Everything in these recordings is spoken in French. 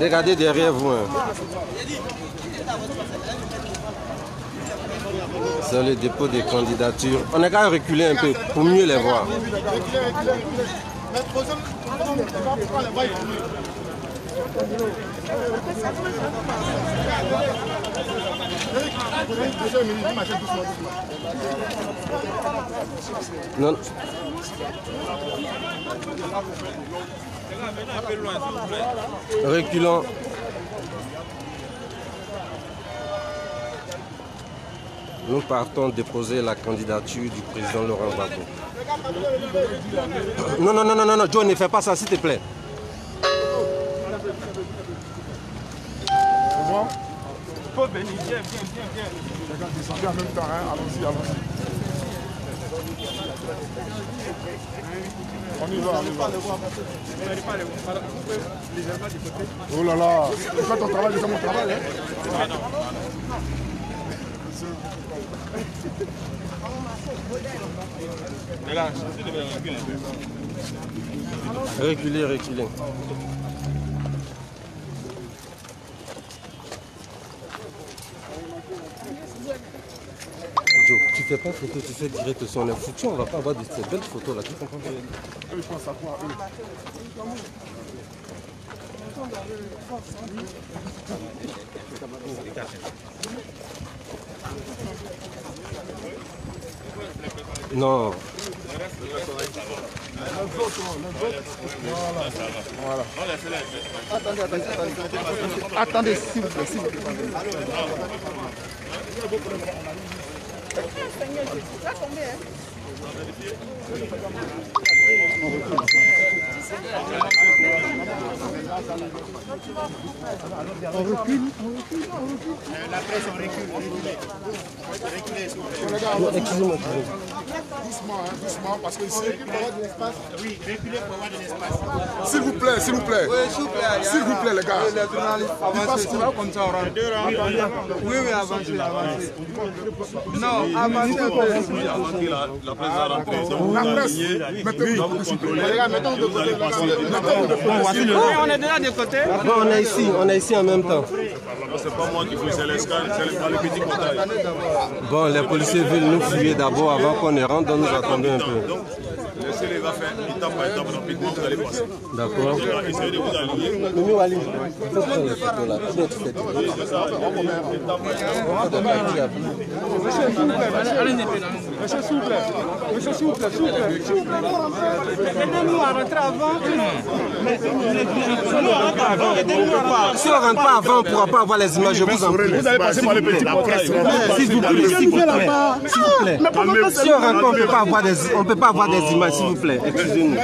Regardez derrière vous. Hein. C'est le dépôt des candidatures. On a qu'à reculer un peu pour mieux les voir. Non. Reculons. Nous partons déposer la candidature du président Laurent Gbagbo. Non, Joe, ne fais pas ça, s'il te plaît. C'est bon? Faut venir, viens. Regarde, descendez en même temps, hein. Allons-y. On y va. Oh là là, fais ton travail, je fais mon travail. Hein. Reculez. Joe, tu fais pas photo, tu fais direct sur les foutus, on va pas avoir de ces belles photos là, tu comprends? Je pense à quoi, eux. Non. Voilà. Attendez, s'il vous plaît. On recule. La presse, on recule. Excusez-moi. Doucement, parce que ici... Oui, reculez pour avoir de l'espace. S'il vous plaît. Oui, s'il vous plaît, les gars. Les journalistes, avancez, c'est pas comme ça, on rentre. Oui, avancez. Non, avancez un peu. La presse a rentré. La presse, Oui, on est déjà de côté. Bon, on est ici en même temps. C'est pas moi qui fais, c'est l'escale, c'est le petit portail. Bon, les policiers veulent nous fouiller d'abord avant qu'on ne rentre, donc nous attendons un peu. Donc, laissez les gars faire étape par étape rapidement, vous allez passer. D'accord. Essayez de vous aligner. Mimi Wali, il faut prendre les photos là. Bien, tu fais tout. Monsieur, s'il vous plaît. Aidez-nous à rentrer avant. Si on ne rentre pas avant, on ne pourra pas avoir les images, je vous en prie. Vous allez passer par le petit portail. S'il vous plaît. Si on rentre pas, on ne peut pas avoir des images, s'il vous plaît. Excusez-nous.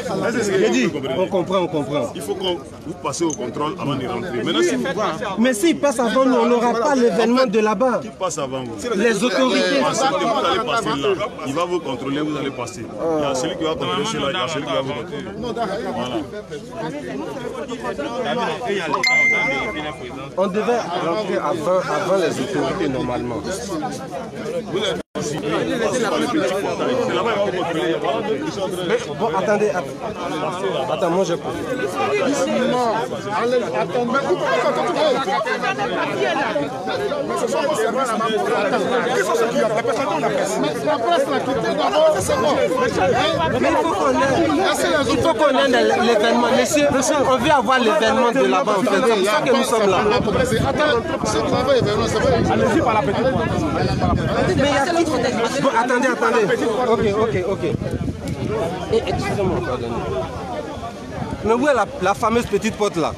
On comprend. Il faut que vous passez au contrôle avant de rentrer. Maintenant, si vous Mais s'il passe avant nous, on n'aura pas l'événement de là-bas. qui passe avant vous, Les autorités. vous allez passer là. Il va vous contrôler, vous allez passer. Il y a celui qui va contrôler celui-là, il y a celui qui va vous contrôler. On devait rentrer avant les autorités normalement. C'est là-bas, il va vous contrôler. Bon, attendez. Attends, moi je peux. Mais il faut qu'on ait l'événement. Monsieur, on veut avoir l'événement de là-bas. C'est pour ça que nous sommes là. Allez-y par la petite porte. Mais il y a qui? Bon, attendez. Ok. Excusez-moi, pardonnez. Mais où est la fameuse petite porte là?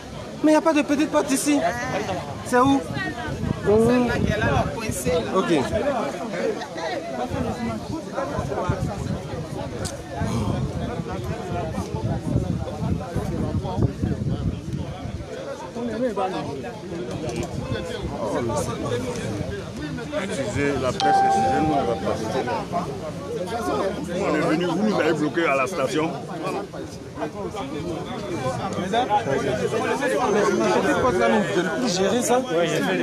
Mais il n'y a pas de petite porte ici. C'est où? Ok. Excusez la presse, excusez-nous, on va passer. On est venu, vous nous avez bloqué à la station. Gérer ça? Oui, j'ai fait.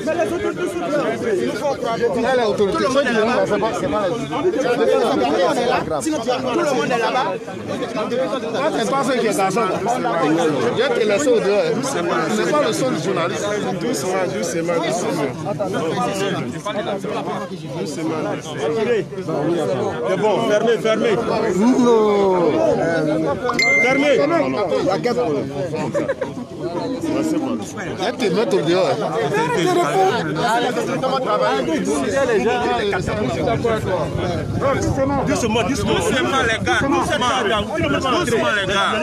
Mais les autres tous là, l'autorité. Tout le monde est là-bas. C'est pas la tout le monde est là-bas. C'est pas ce qui est garçon. J'ai te laissé au dehors. C'est pas le son du journaliste. Doucement. C'est bon, fermez. Non. Fermez. La caisse. J'ai te mettre au dehors. Doucement les gars,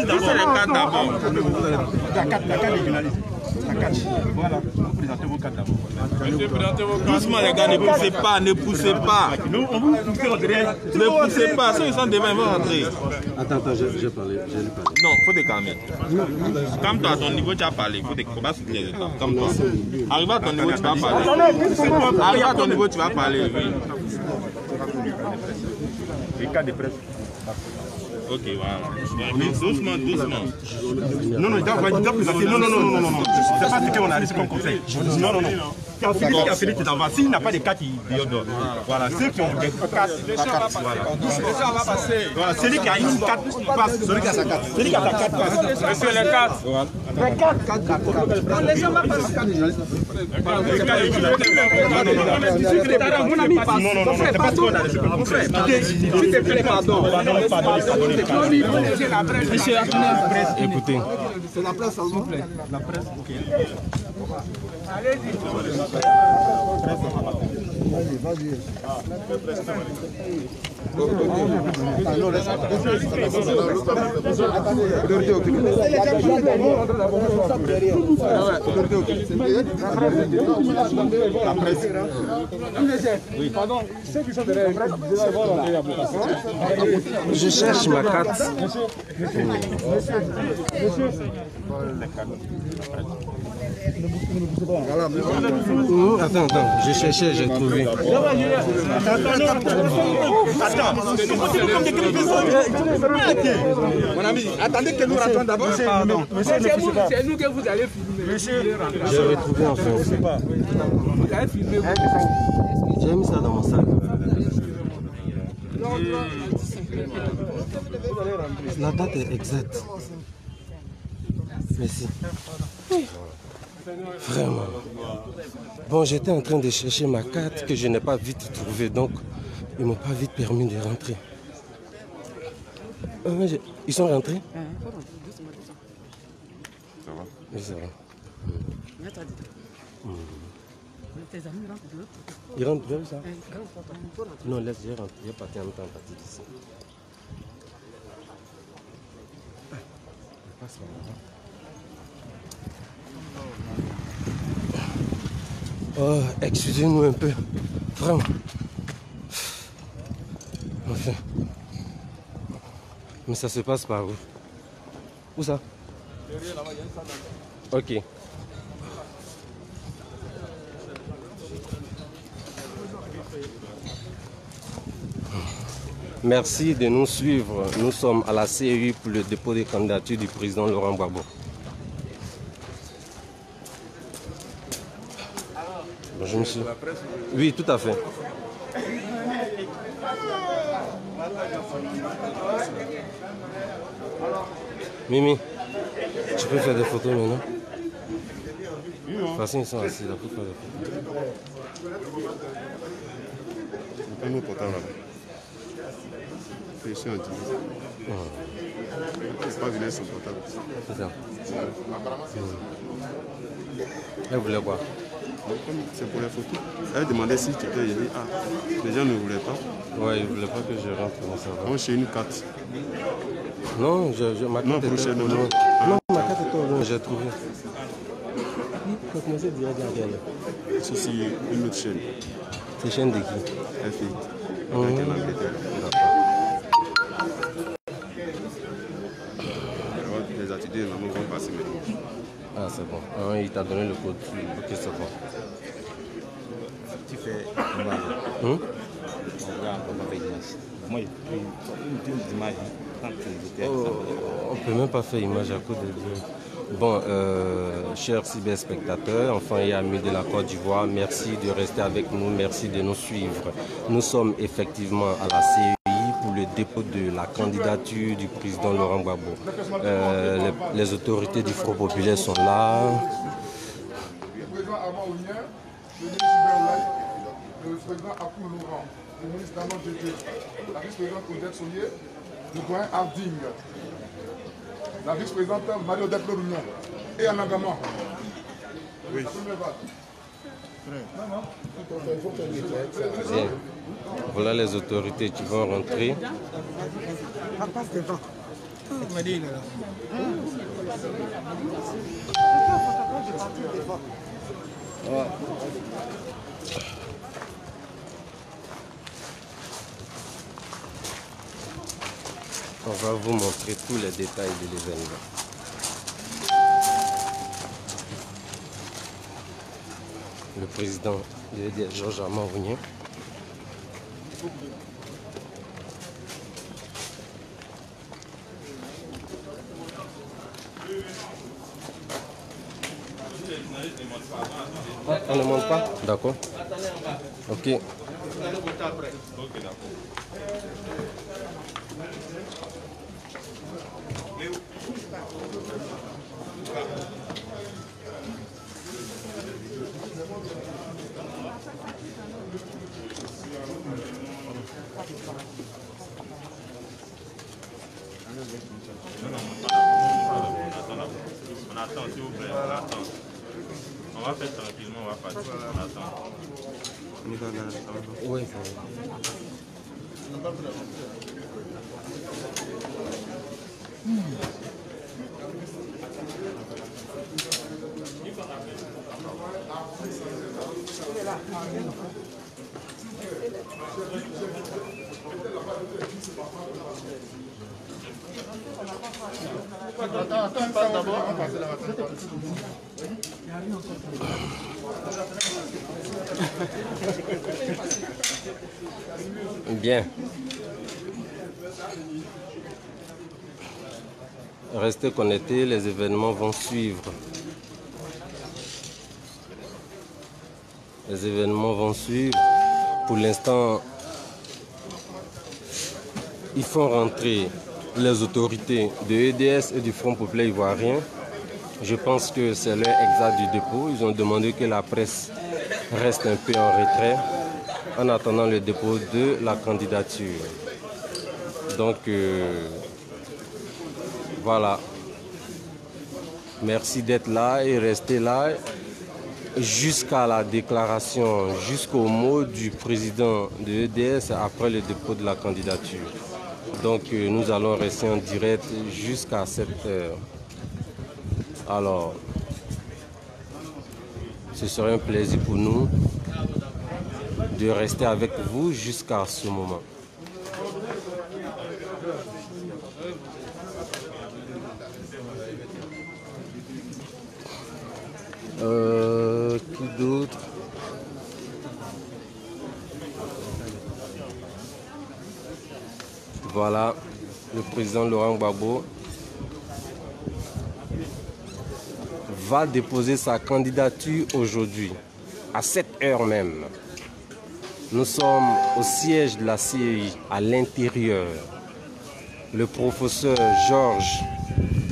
doucement les gars, d'abord. La carte des journalistes. Voilà, vous présentez vos cartes d'abord. Doucement les gars, ne poussez pas. Nous, on vous poussez votre derrière. Ne poussez pas, ceux qui sont devant, ils vont rentrer. Attends, j'ai parlé. Non, faut te calmer. Calme-toi, à ton niveau, tu as parlé. Il faut pas soutenir les temps. Calme-toi. Arrive à ton niveau, tu vas parler. Arrive à ton niveau, tu vas parler, oui. Les cartes de presse. Ok, voilà. Doucement. Non, il doit présenter. Non. C'est pas ce qu'on a laissé comme conseil. Non. Quand Félix est en bas, s'il n'a pas de cartes, il donne. Voilà, ceux qui ont des cartes, voilà, celui qui a une carte passe. Celui qui a sa carte. Celui qui a sa carte passe. Monsieur, les cartes. Les cartes. Les gens vont passer carte de journaliste. Non, c'est pas ce qu'on a laissé comme conseil. S'il te plaît, pardon. Écoutez. C'est la presse, s'il vous plaît. La presse, ok. Allez-y. Vas-y. La presse. Oui. Pardon, ceux qui sont derrière, Je cherche ma carte. Attends, j'ai cherché, j'ai trouvé. Mon ami, attendez que nous rentrons d'abord. C'est nous que vous allez filmer. J'ai retrouvé enfin. Vous allez filmer. J'ai mis ça dans mon sac. La date est exacte. Merci. Vraiment. Bon, j'étais en train de chercher ma carte que je n'ai pas vite trouvée, donc ils ne m'ont pas vite permis de rentrer. Ils sont rentrés? Ça va? Oui, ça va. Tes amis rentrent de l'autre côté. Ils rentrent vers ça? Non, laisse, j'ai rentré. J'ai parti en même temps, parti d'ici. Oh, excusez-nous un peu. Vraiment. Enfin. Mais ça se passe par où? Où ça? Ok. Merci de nous suivre. Nous sommes à la CEI pour le dépôt des candidatures du président Laurent Gbagbo. Bonjour monsieur. Oui, tout à fait. Mimi, tu peux faire des photos maintenant? De toute façon, ils sont assis là pour faire des photos. C'est pas portable là-bas. Je suis en direct. Je ne peux pas venir sur le portable. C'est ça. Elle voulait quoi? C'est pour les photos. Elle demandait si tu étais. J'ai dit, ah, les gens ne voulaient pas. Ouais, ils ne voulaient pas que je rentre dans ça. Moi, j'ai une carte. Non, ma carte était au loin. Non, ma carte était au loin, j'ai trouvé. Quand c'est direct derrière. C'est une autre chaîne. C'est chaîne de qui? F8. D'accord. Les étudiants vont passer maintenant. Ah, c'est bon. Ah, il t'a donné le code. Ok, c'est bon. Tu fais Moi, une image. On ne peut même pas faire image à cause de Dieu. Bon, chers cyberspectateurs, enfants et amis de la Côte d'Ivoire, merci de rester avec nous, merci de nous suivre. Nous sommes effectivement à la CEI pour le dépôt de la candidature du président Laurent Gbagbo. Les autorités du Front populaire sont là. Le président Armand Ounien, le ministre Hubert, le président Akou Laurent, le ministre Damon Djedje, la vice-présidente Odette Soulier, le doyen Harding, la vice-présidente Marie-Odette Lorugnon et Anna Gama. Oui. Bien. Voilà les autorités qui vont rentrer. On va vous montrer tous les détails de l'événement. Le président de l'EDS, Georges Armand Ounien. On ne monte pas? D'accord. Ok. On attend, s'il vous plaît, on attend. On va faire tranquillement, on va partir, on attend. Oui. Bien. Restez connectés, les événements vont suivre. Les événements vont suivre. Pour l'instant, ils font rentrer les autorités de l'EDS et du Front populaire ivoirien. Je pense que c'est l'heure exacte du dépôt. Ils ont demandé que la presse reste un peu en retrait en attendant le dépôt de la candidature. Donc, voilà. Merci d'être là et rester là jusqu'à la déclaration, jusqu'au mot du président de l'EDS après le dépôt de la candidature. Donc, nous allons rester en direct jusqu'à cette heure. Alors, ce serait un plaisir pour nous de rester avec vous jusqu'à ce moment. Qui d'autre? Voilà, le président Laurent Gbagbo va déposer sa candidature aujourd'hui, à 7 heures même. Nous sommes au siège de la CEI, à l'intérieur. Le professeur Georges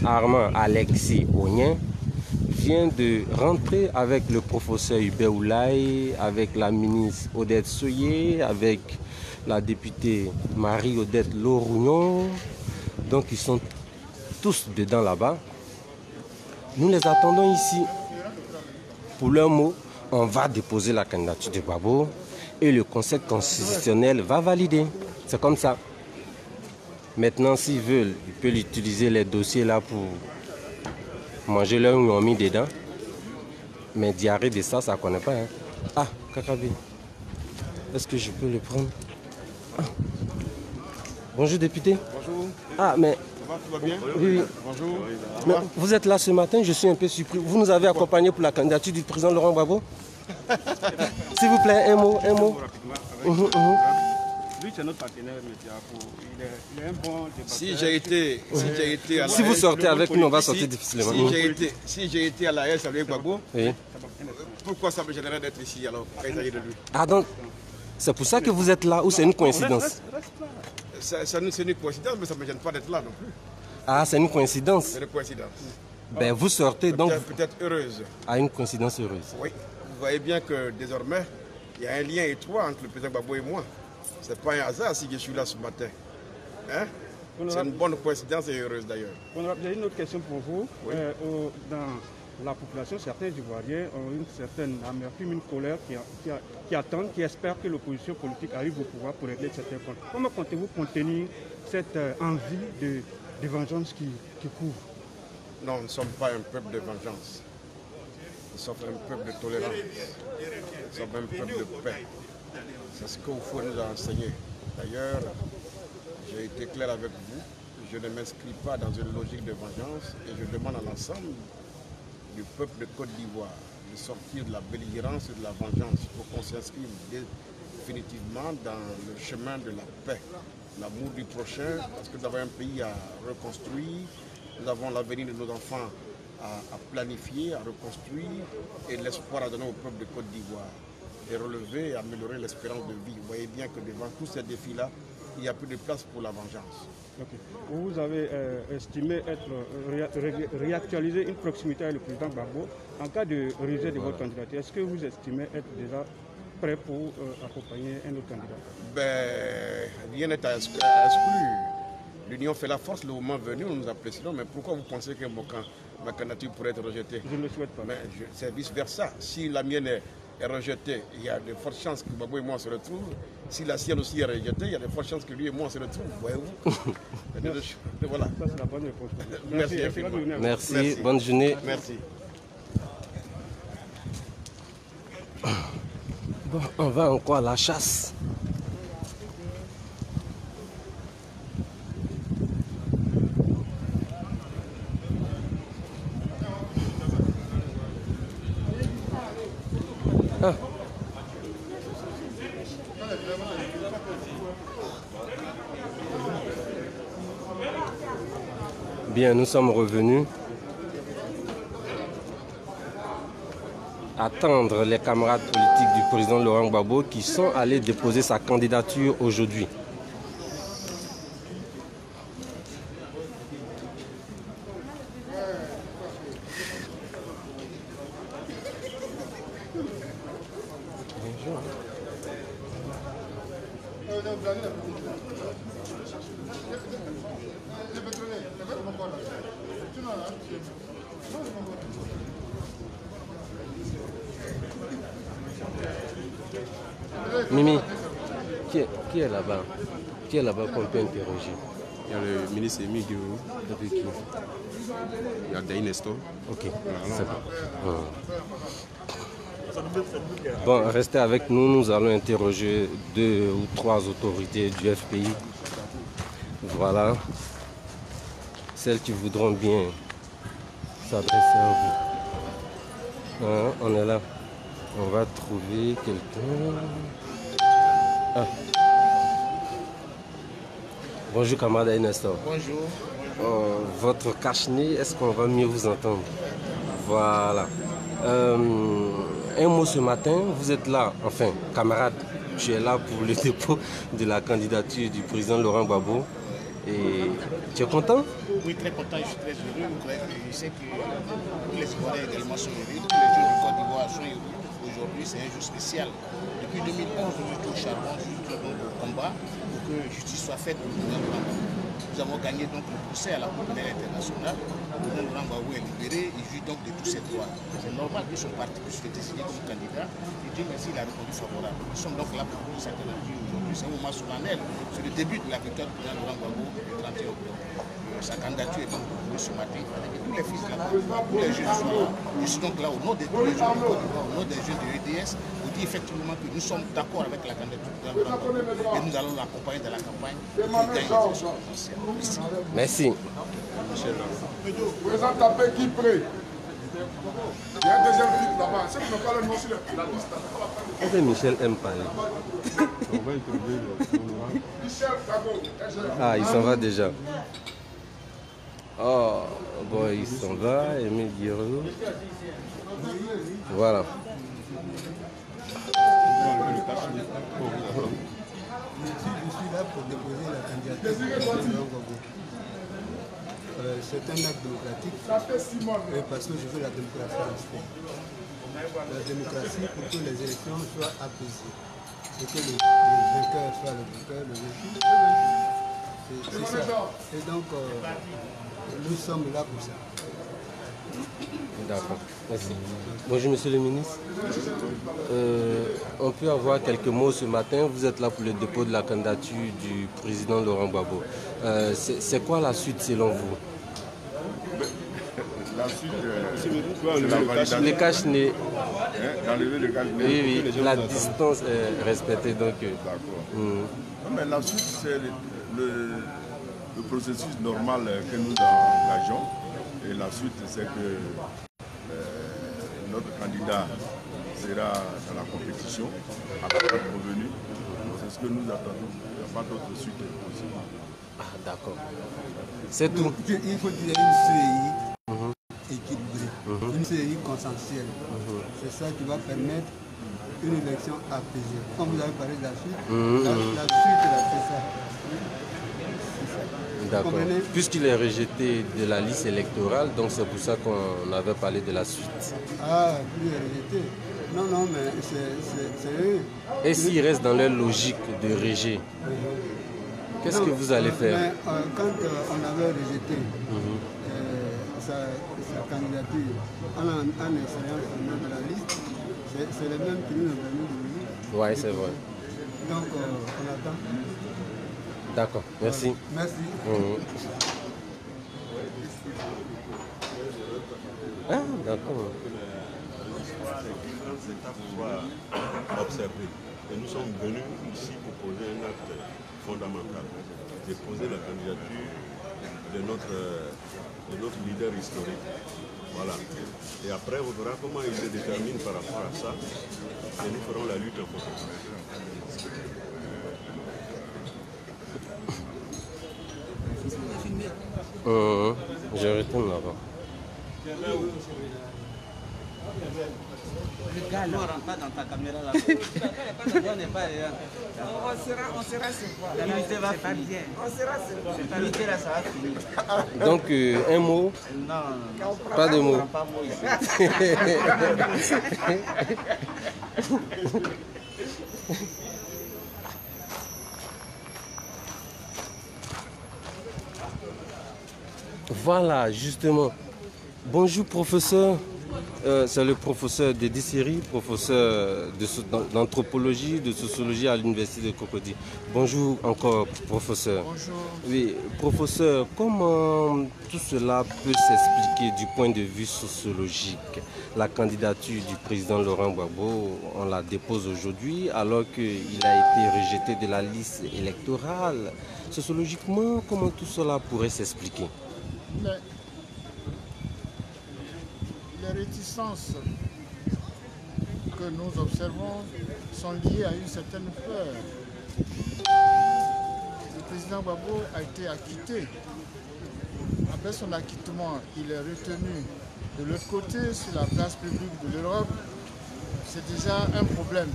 Armand Alexis Ounien vient de rentrer avec le professeur Hubert Oulaye, avec la ministre Odette Soulier, avec la députée Marie-Odette Lorugnon. Donc ils sont tous dedans là-bas. Nous les attendons ici. Pour leur mot, on va déposer la candidature de Gbagbo et le Conseil constitutionnel va valider. C'est comme ça. Maintenant, s'ils veulent, ils peuvent utiliser les dossiers là pour manger leur mis dedans. Mais diarrhée de ça, ça ne connaît pas. Hein. Ah, Kakabi. Est-ce que je peux le prendre? Ah. Bonjour, député. Bonjour. Ah, mais... Tout va bien? Oui. Bonjour. Mais vous êtes là ce matin, je suis un peu surpris. Vous nous avez accompagné pour la candidature du président Laurent Gbagbo. S'il vous plaît, un mot, un mot. Lui, c'est notre partenaire, il est un bon débatteur. Si j'ai été à la Si vous sortez avec nous, on va sortir difficilement. Si j'ai été à la S avec Gbagbo, Oui. pourquoi ça me gênerait d'être ici alors quand il s'agit de lui? Ah donc, c'est pour ça que vous êtes là ou c'est une coïncidence? C'est une coïncidence, mais ça ne me gêne pas d'être là non plus. Ah, c'est une coïncidence. C'est une coïncidence. Ben, vous sortez donc Peut-être heureuse. à une coïncidence heureuse. Oui. Vous voyez bien que désormais, il y a un lien étroit entre le président Gbagbo et moi. Ce n'est pas un hasard si je suis là ce matin. Hein? C'est une bonne coïncidence et heureuse d'ailleurs. J'ai une autre question pour vous. Oui. Dans la population, certains Ivoiriens ont une certaine amertume, une colère qui attendent, qui espèrent que l'opposition politique arrive au pouvoir pour régler certains comptes. Comment comptez-vous contenir cette envie de vengeance qui couvre? Non, nous ne sommes pas un peuple de vengeance. Nous sommes un peuple de tolérance. Nous sommes un peuple de paix. C'est ce qu'Oufou nous a enseigné. D'ailleurs, j'ai été clair avec vous. Je ne m'inscris pas dans une logique de vengeance et je demande à l'ensemble du peuple de Côte d'Ivoire de sortir de la belligérance et de la vengeance pour qu'on s'inscrive définitivement dans le chemin de la paix, l'amour du prochain, parce que nous avons un pays à reconstruire, nous avons l'avenir de nos enfants à planifier, à reconstruire et l'espoir à donner au peuple de Côte d'Ivoire et relever et améliorer l'espérance de vie. Vous voyez bien que devant tous ces défis-là, il n'y a plus de place pour la vengeance. Okay. Vous avez estimé réactualiser une proximité avec le président Gbagbo. En cas de rejet de votre candidature, est-ce que vous estimez être déjà prêt pour accompagner un autre candidat? Ben, rien n'est à exclure. L'union fait la force, le moment venu, nous nous apprécions. Mais pourquoi vous pensez que ma candidature pourrait être rejetée? Je ne le souhaite pas. C'est vice-versa. Si la mienne est rejetée, il y a de fortes chances que Gbagbo et moi se retrouvent. Si la sienne aussi est rejetée, il y a de fortes chances que lui et moi se retrouvent. Voyez-vous? Voilà. Ça, c'est la bonne réponse. Merci. Merci. Bonne journée. Merci. Bon, on va encore à la chasse. Ah. Bien, nous sommes revenus. Attendre les camarades politiques du président Laurent Gbagbo qui sont allés déposer sa candidature aujourd'hui. Mimi, qui est là-bas? Qui est là-bas qu'on peut interroger? Il y a le ministre Émile Guérou. Avec qui? Il y a Daï Nestor. Ok, c'est bon. Bon, restez avec nous, nous allons interroger 2 ou 3 autorités du FPI. Voilà. Celles qui voudront bien s'adresser à vous. Hein, on est là. On va trouver quelqu'un. Ah. Bonjour camarade Nestor. Bonjour. Votre cache-nez, est-ce qu'on va mieux vous entendre? Voilà. Un mot ce matin, vous êtes là, enfin camarade, tu es là pour le dépôt de la candidature du président Laurent Gbagbo. Et tu es content? Oui, très content, je suis très heureux. Je sais que tous les Ivoiriens également sont heureux, tous les jeunes du Côte d'Ivoire sont heureux. Aujourd'hui, c'est un jour spécial. Depuis 2011, nous étions au charbon, nous étions au combat pour que justice soit faite pour le président Laurent Gbagbo. Nous avons gagné donc le procès à la Cour pénale internationale. Le président Laurent Gbagbo est libéré, il jouit donc de tous ses droits. C'est normal que son parti puisse le désigner comme candidat. Et Dieu merci, il a répondu favorable. Nous sommes donc là pour sa candidature aujourd'hui. C'est un moment solennel. C'est le début de la victoire du président Laurent Gbagbo le 31 octobre. Sa candidature est donc proposée ce matin avec tous les fils de la Côte d'Ivoire, tous les jeunes sont là. Je suis donc là au nom de tous les jeunes de Côte d'Ivoire, au nom des jeunes de l'EDS, pour dire effectivement que nous sommes d'accord avec la candidature du président Laurent Gbagbo et nous allons l'accompagner dans la campagne pour qu'il gagne les élections présidentielles. Merci. Présent tapé qui prêt? Il y a un deuxième flic là-bas. Ceux qui n'ont pas le nom sur la liste. Est-ce que Michel aime parler? Ah, il s'en va déjà. Oh, bon, il s'en va. Émile Guiraud. Voilà. Je suis là pour déposer la candidature de Laurent Gbagbo. C'est un acte démocratique parce que je veux la démocratie rester. La démocratie pour que les élections soient apaisées et que le vainqueur soit le vainqueur, le vaincu. C'est ça. Et donc, nous sommes là pour ça. D'accord, merci. Bonjour Monsieur le ministre. On peut avoir quelques mots ce matin. Vous êtes là pour le dépôt de la candidature du président Laurent Gbagbo. C'est quoi la suite selon vous? La suite, c'est la validation. Le cache-nez. D'enlever le cache-nez. Oui, oui, la distance est respectée. D'accord. Mais la suite, c'est le processus normal que nous engageons. Et la suite, c'est que notre candidat sera dans la compétition à la date revenue. C'est ce que nous attendons. Il n'y a pas d'autre suite possible. Ah, d'accord. C'est tout. Il faut dire une CEI équilibrée, une CEI consensuelle. C'est ça qui va permettre une élection apaisée. Quand vous avez parlé de la suite, la suite, c'est ça. D'accord. Puisqu'il est rejeté de la liste électorale, donc c'est pour ça qu'on avait parlé de la suite. Ah, il est rejeté. Non, non, mais c'est eux. Et s'il reste dans leur logique de rejet, qu'est-ce que vous allez faire? Mais, quand on avait rejeté sa candidature en essayant de la liste, c'est le même qui nous a permis de venir. Oui, c'est vrai. Donc, on attend. D'accord, merci. Merci. Ah, d'accord. Les étapes soient observées. Et nous sommes venus ici pour poser un acte fondamental, déposer la candidature de notre leader historique. Voilà. Et après, on verra comment il se détermine par rapport à ça. Et nous ferons la lutte en conséquence. Je retourne là-bas. Le gars là. On ne rentre pas dans ta caméra là. On sera sur quoi? La vérité va finir. On sera sur quoi? La vérité là, ça va finir. Donc, un mot? Non. Pas de mots. Pas mot ici. Voilà, justement. Bonjour, professeur. C'est le professeur de Disseri, professeur d'anthropologie, de sociologie à l'université de Cocody. Bonjour encore, professeur. Bonjour. Oui, professeur, comment tout cela peut s'expliquer du point de vue sociologique? La candidature du président Laurent Gbagbo, on la dépose aujourd'hui alors qu'il a été rejeté de la liste électorale. Sociologiquement, comment tout cela pourrait s'expliquer? Les réticences que nous observons sont liées à une certaine peur. Le président Gbagbo a été acquitté. Après son acquittement, il est retenu de l'autre côté sur la place publique de l'Europe. C'est déjà un problème.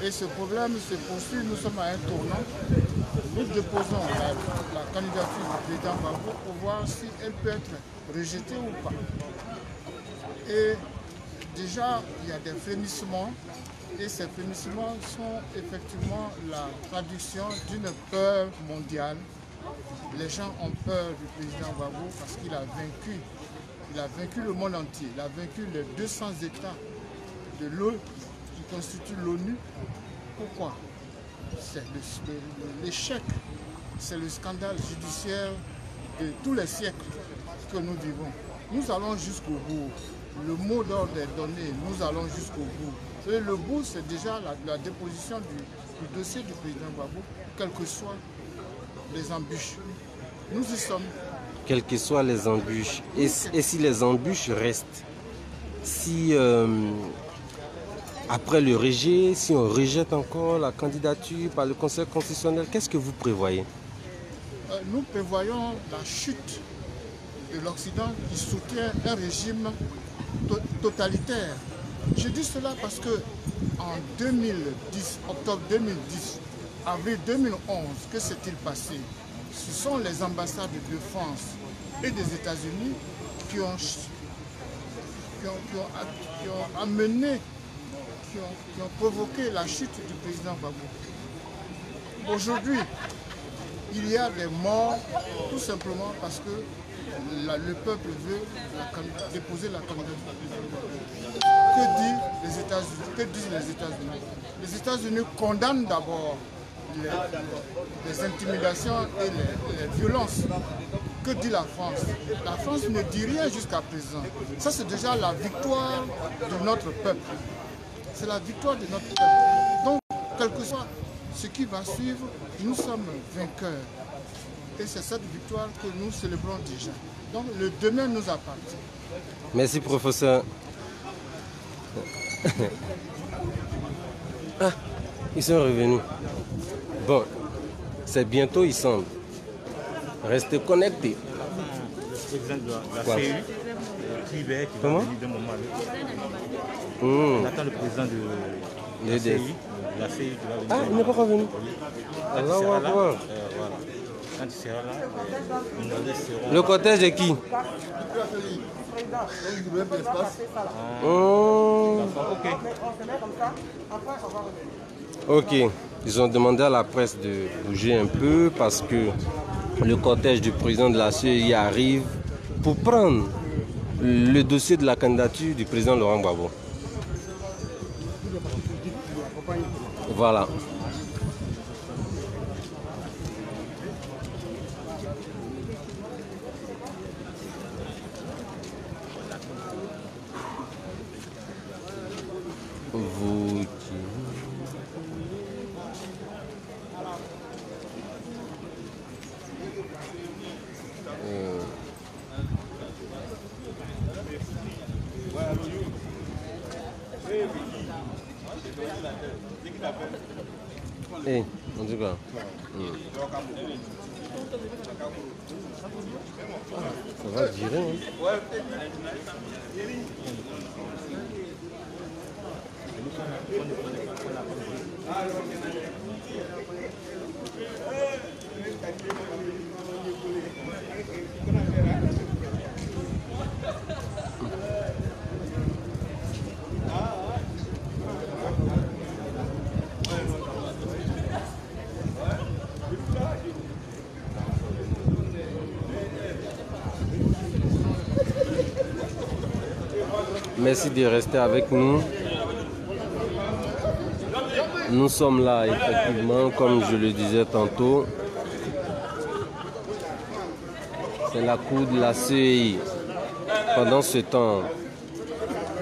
Et ce problème se poursuit, nous sommes à un tournant. Nous déposons la candidature du président Gbagbo pour voir si elle peut être rejetée ou pas. Et déjà, il y a des frémissements, et ces frémissements sont effectivement la traduction d'une peur mondiale. Les gens ont peur du président Gbagbo parce qu'il a vaincu. Il a vaincu le monde entier. Il a vaincu les 200 États de l'ONU qui constituent l'ONU. Pourquoi? C'est l'échec, c'est le scandale judiciaire de tous les siècles que nous vivons. Nous allons jusqu'au bout. Le mot d'ordre est donné, nous allons jusqu'au bout. Et le bout, c'est déjà la déposition du dossier du président Gbagbo, quelles que soient les embûches. Nous y sommes. quelles que soient les embûches, et si les embûches restent, si après le rejet, si on rejette encore la candidature par le Conseil constitutionnel, qu'est-ce que vous prévoyez? Nous prévoyons la chute de l'Occident qui soutient un régime totalitaire. Je dis cela parce que en 2010, octobre 2010, avril 2011, que s'est-il passé? Ce sont les ambassades de France et des États-Unis qui ont amené, qui ont provoqué la chute du président Gbagbo. Aujourd'hui, il y a des morts tout simplement parce que le peuple veut déposer la candidature. Que disent les États-Unis? Les États-Unis condamnent d'abord les intimidations et les violences. Que dit la France? La France ne dit rien jusqu'à présent. Ça, c'est déjà la victoire de notre peuple. C'est la victoire de notre peuple. Donc, quel que soit ce qui va suivre, nous sommes vainqueurs. Et c'est cette victoire que nous célébrons déjà. Donc, le demain nous appartient. Merci, professeur. Ah, ils sont revenus. Bon, c'est bientôt, il semble. Restez connectés. Le président de la CEI, qui va comment venir d'un moment à l'autre. On attend le président de la CEI. La CEI qui va venir. Ah, il n'est pas revenu. Allah va voir. Quand il sera là, nous serons... Le cortège de qui? Ok, ils ont demandé à la presse de bouger un peu parce que le cortège du président de la CEI arrive pour prendre le dossier de la candidature du président Laurent Gbagbo. Voilà. Vous en tout cas. Ça va virer, hein. Merci de rester avec nous. Nous sommes là, effectivement, comme je le disais tantôt. C'est la cour de la CEI. Pendant ce temps,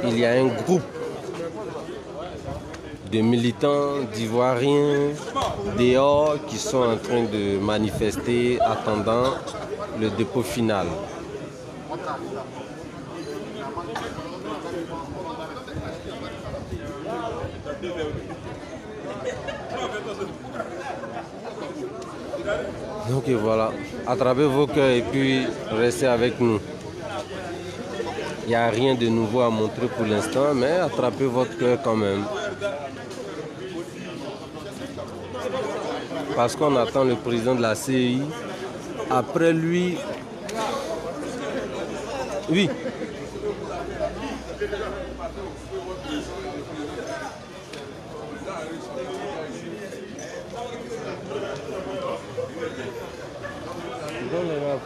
il y a un groupe de militants d'Ivoiriens dehors qui sont en train de manifester, attendant le dépôt final. Donc voilà, attrapez vos cœurs et puis restez avec nous. Il n'y a rien de nouveau à montrer pour l'instant, mais attrapez votre cœur quand même. Parce qu'on attend le président de la CEI. Après lui... Oui.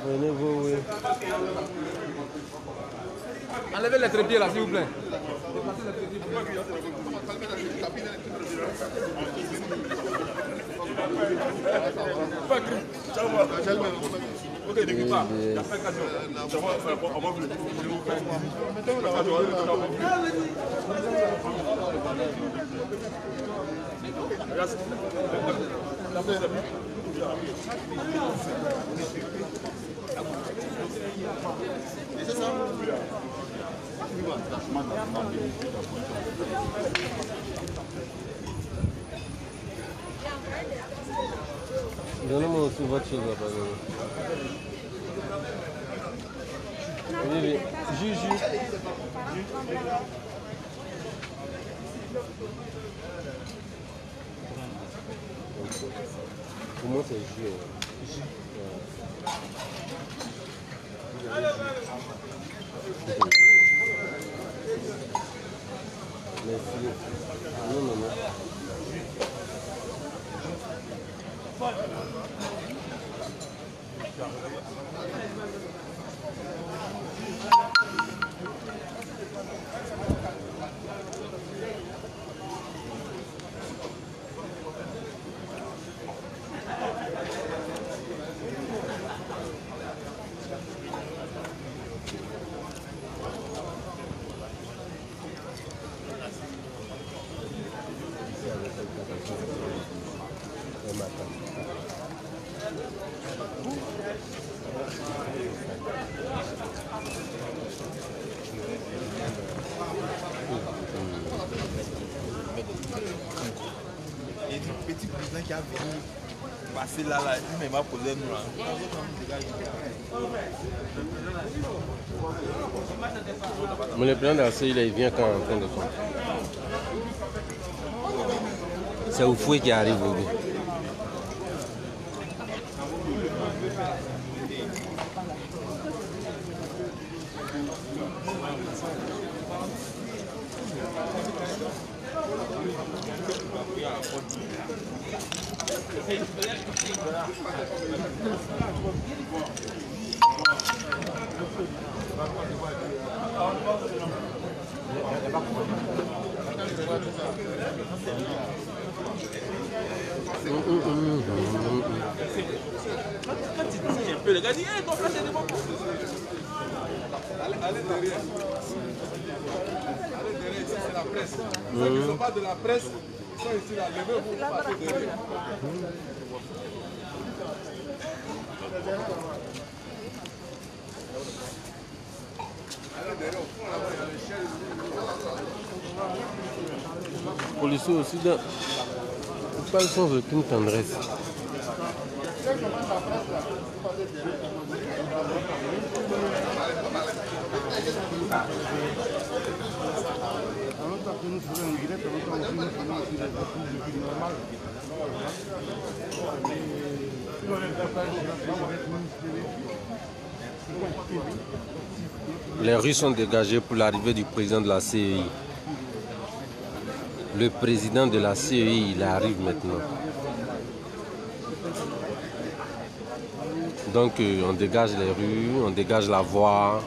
Prenez-vous, oui. Enlevez les trépieds là, s'il vous plaît. Donnez-moi aussi votre chose là, pardon. Oui. Jus. Pour moi, c'est jus. Merci. Non. Il y a du petit président qui a venu passer là, il m'a posé nous là. Mais le président de la CEI, il vient quand en train de compte. C'est Oufoué qui arrive au bout. Le gars dit, hey, ton frère, c'est des bons. Allez derrière. Allez derrière, ici c'est la presse. Ceux qui ne sont pas de la presse, ils sont ici là. Levez-vous, passez derrière. Allez derrière, au fond là-bas, il y a les chaises. Les policiers aussi, ils parlent sans aucune tendresse. Les rues sont dégagées pour l'arrivée du président de la CEI. Le président de la CEI, il arrive maintenant. Donc on dégage les rues, on dégage la voie.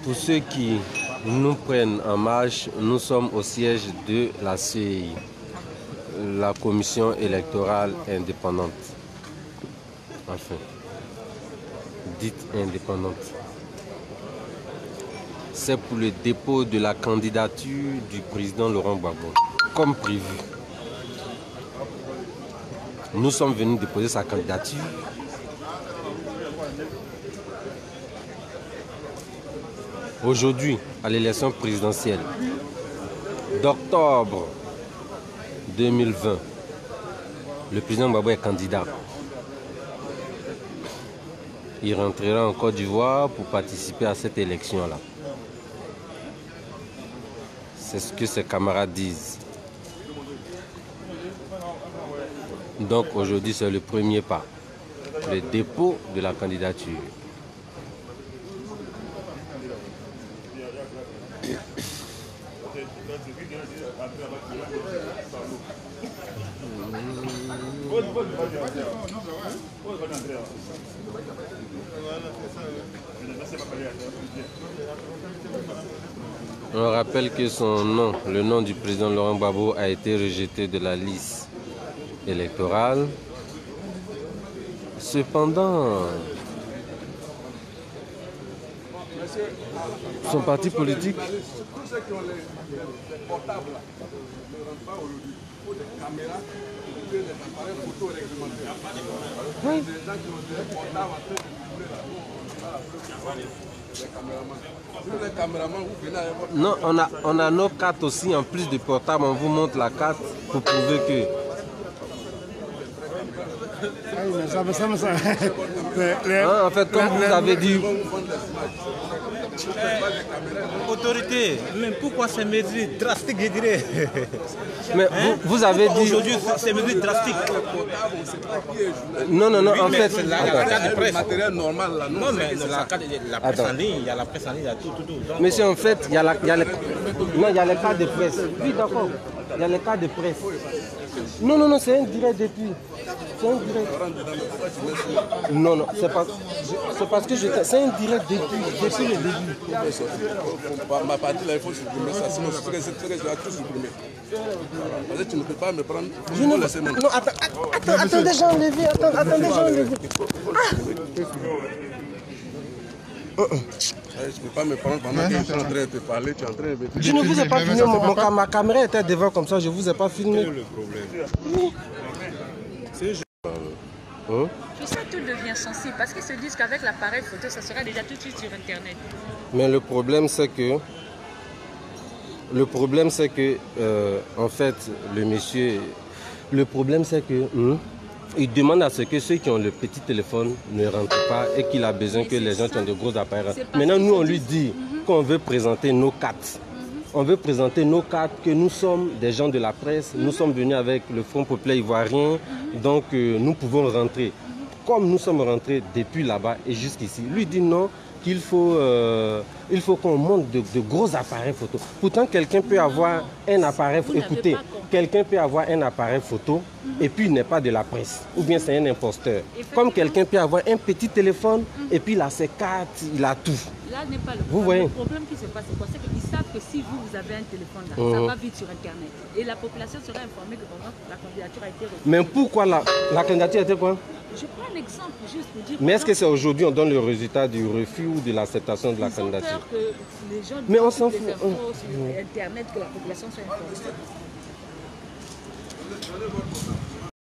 Pour ceux qui nous prennent en marche, nous sommes au siège de la CEI, la commission électorale indépendante. Enfin, dite indépendante. C'est pour le dépôt de la candidature du président Laurent Gbagbo, comme prévu. Nous sommes venus déposer sa candidature. Aujourd'hui, à l'élection présidentielle d'octobre 2020, le président Gbagbo est candidat. Il rentrera en Côte d'Ivoire pour participer à cette élection-là. C'est ce que ses camarades disent. Donc aujourd'hui, c'est le premier pas, le dépôt de la candidature. On rappelle que son nom, le nom du président Laurent Gbagbo, a été rejeté de la liste électorale. Cependant, son parti politique, Tous ceux qui ont les portables, ne rentrent pas aujourd'hui. Il faut des caméras, des appareils photo réglementaires. oui. Des gens qui ont des portables en train de Non, on a nos cartes aussi, en plus du portable, on vous montre la carte pour prouver que... En fait, comme vous avez dit... Autorité, mais pourquoi ces mesures drastiques, je dirais? Mais vous avez dit... Aujourd'hui, ces mesures drastiques. Non, en fait... C'est la carte de presse. Matériel normal, là. Non, mais la presse en ligne, il y a la presse en ligne, il y a tout. Donc, monsieur, en fait, il y a les cartes de presse. Oui, d'accord. Il y a les cartes de presse. Non, c'est un direct depuis. C'est un direct. Non, c'est parce que c'est un direct depuis le début. Ma partie là, il faut supprimer ça, sinon c'est très je vais tout supprimer. Parce que tu ne peux pas me prendre. Non, attendez, j'ai enlevé. Attendez, j'ai enlevé. Tu ne peux pas me prendre pendant que je suis en train de te parler, tu es en train de me... Je ne vous ai pas filmé, ma caméra était devant comme ça, je ne vous ai pas filmé. Quel est le problème? Tout ça, tout devient sensible parce qu'ils se disent qu'avec l'appareil photo, ça sera déjà tout de suite sur Internet. Mais le problème, c'est que... en fait, le monsieur... Le problème, c'est que... il demande à ce que ceux qui ont le petit téléphone ne rentrent pas et qu'il a besoin que les gens qui ont de gros appareils. Maintenant, nous, on lui dit qu'on veut présenter nos cartes. On veut présenter nos cartes, que nous sommes des gens de la presse. Nous sommes venus avec le Front populaire ivoirien. Donc, nous pouvons rentrer. Comme nous sommes rentrés depuis là-bas et jusqu'ici, lui dit non, qu'il faut qu'on monte de gros appareils photo. Pourtant, quelqu'un peut avoir un appareil photo. Écoutez, quelqu'un peut avoir un appareil photo et puis il n'est pas de la presse. Ou bien c'est un imposteur. Comme quelqu'un peut avoir un petit téléphone et puis il a ses cartes, il a tout. Là n'est pas le problème. Vous voyez? Le problème qui se passe, c'est quoi? C'est qu'ils savent que si vous avez un téléphone là, ça va vite sur Internet. Et la population sera informée que vraiment la candidature a été retenue. Mais pourquoi la candidature a été quoi? Je prends un exemple juste pour dire... Mais est-ce que c'est aujourd'hui on donne le résultat du refus ou de l'acceptation de la candidature? Que les gens mais on s'en fout. Sur Internet, que la population soit informée.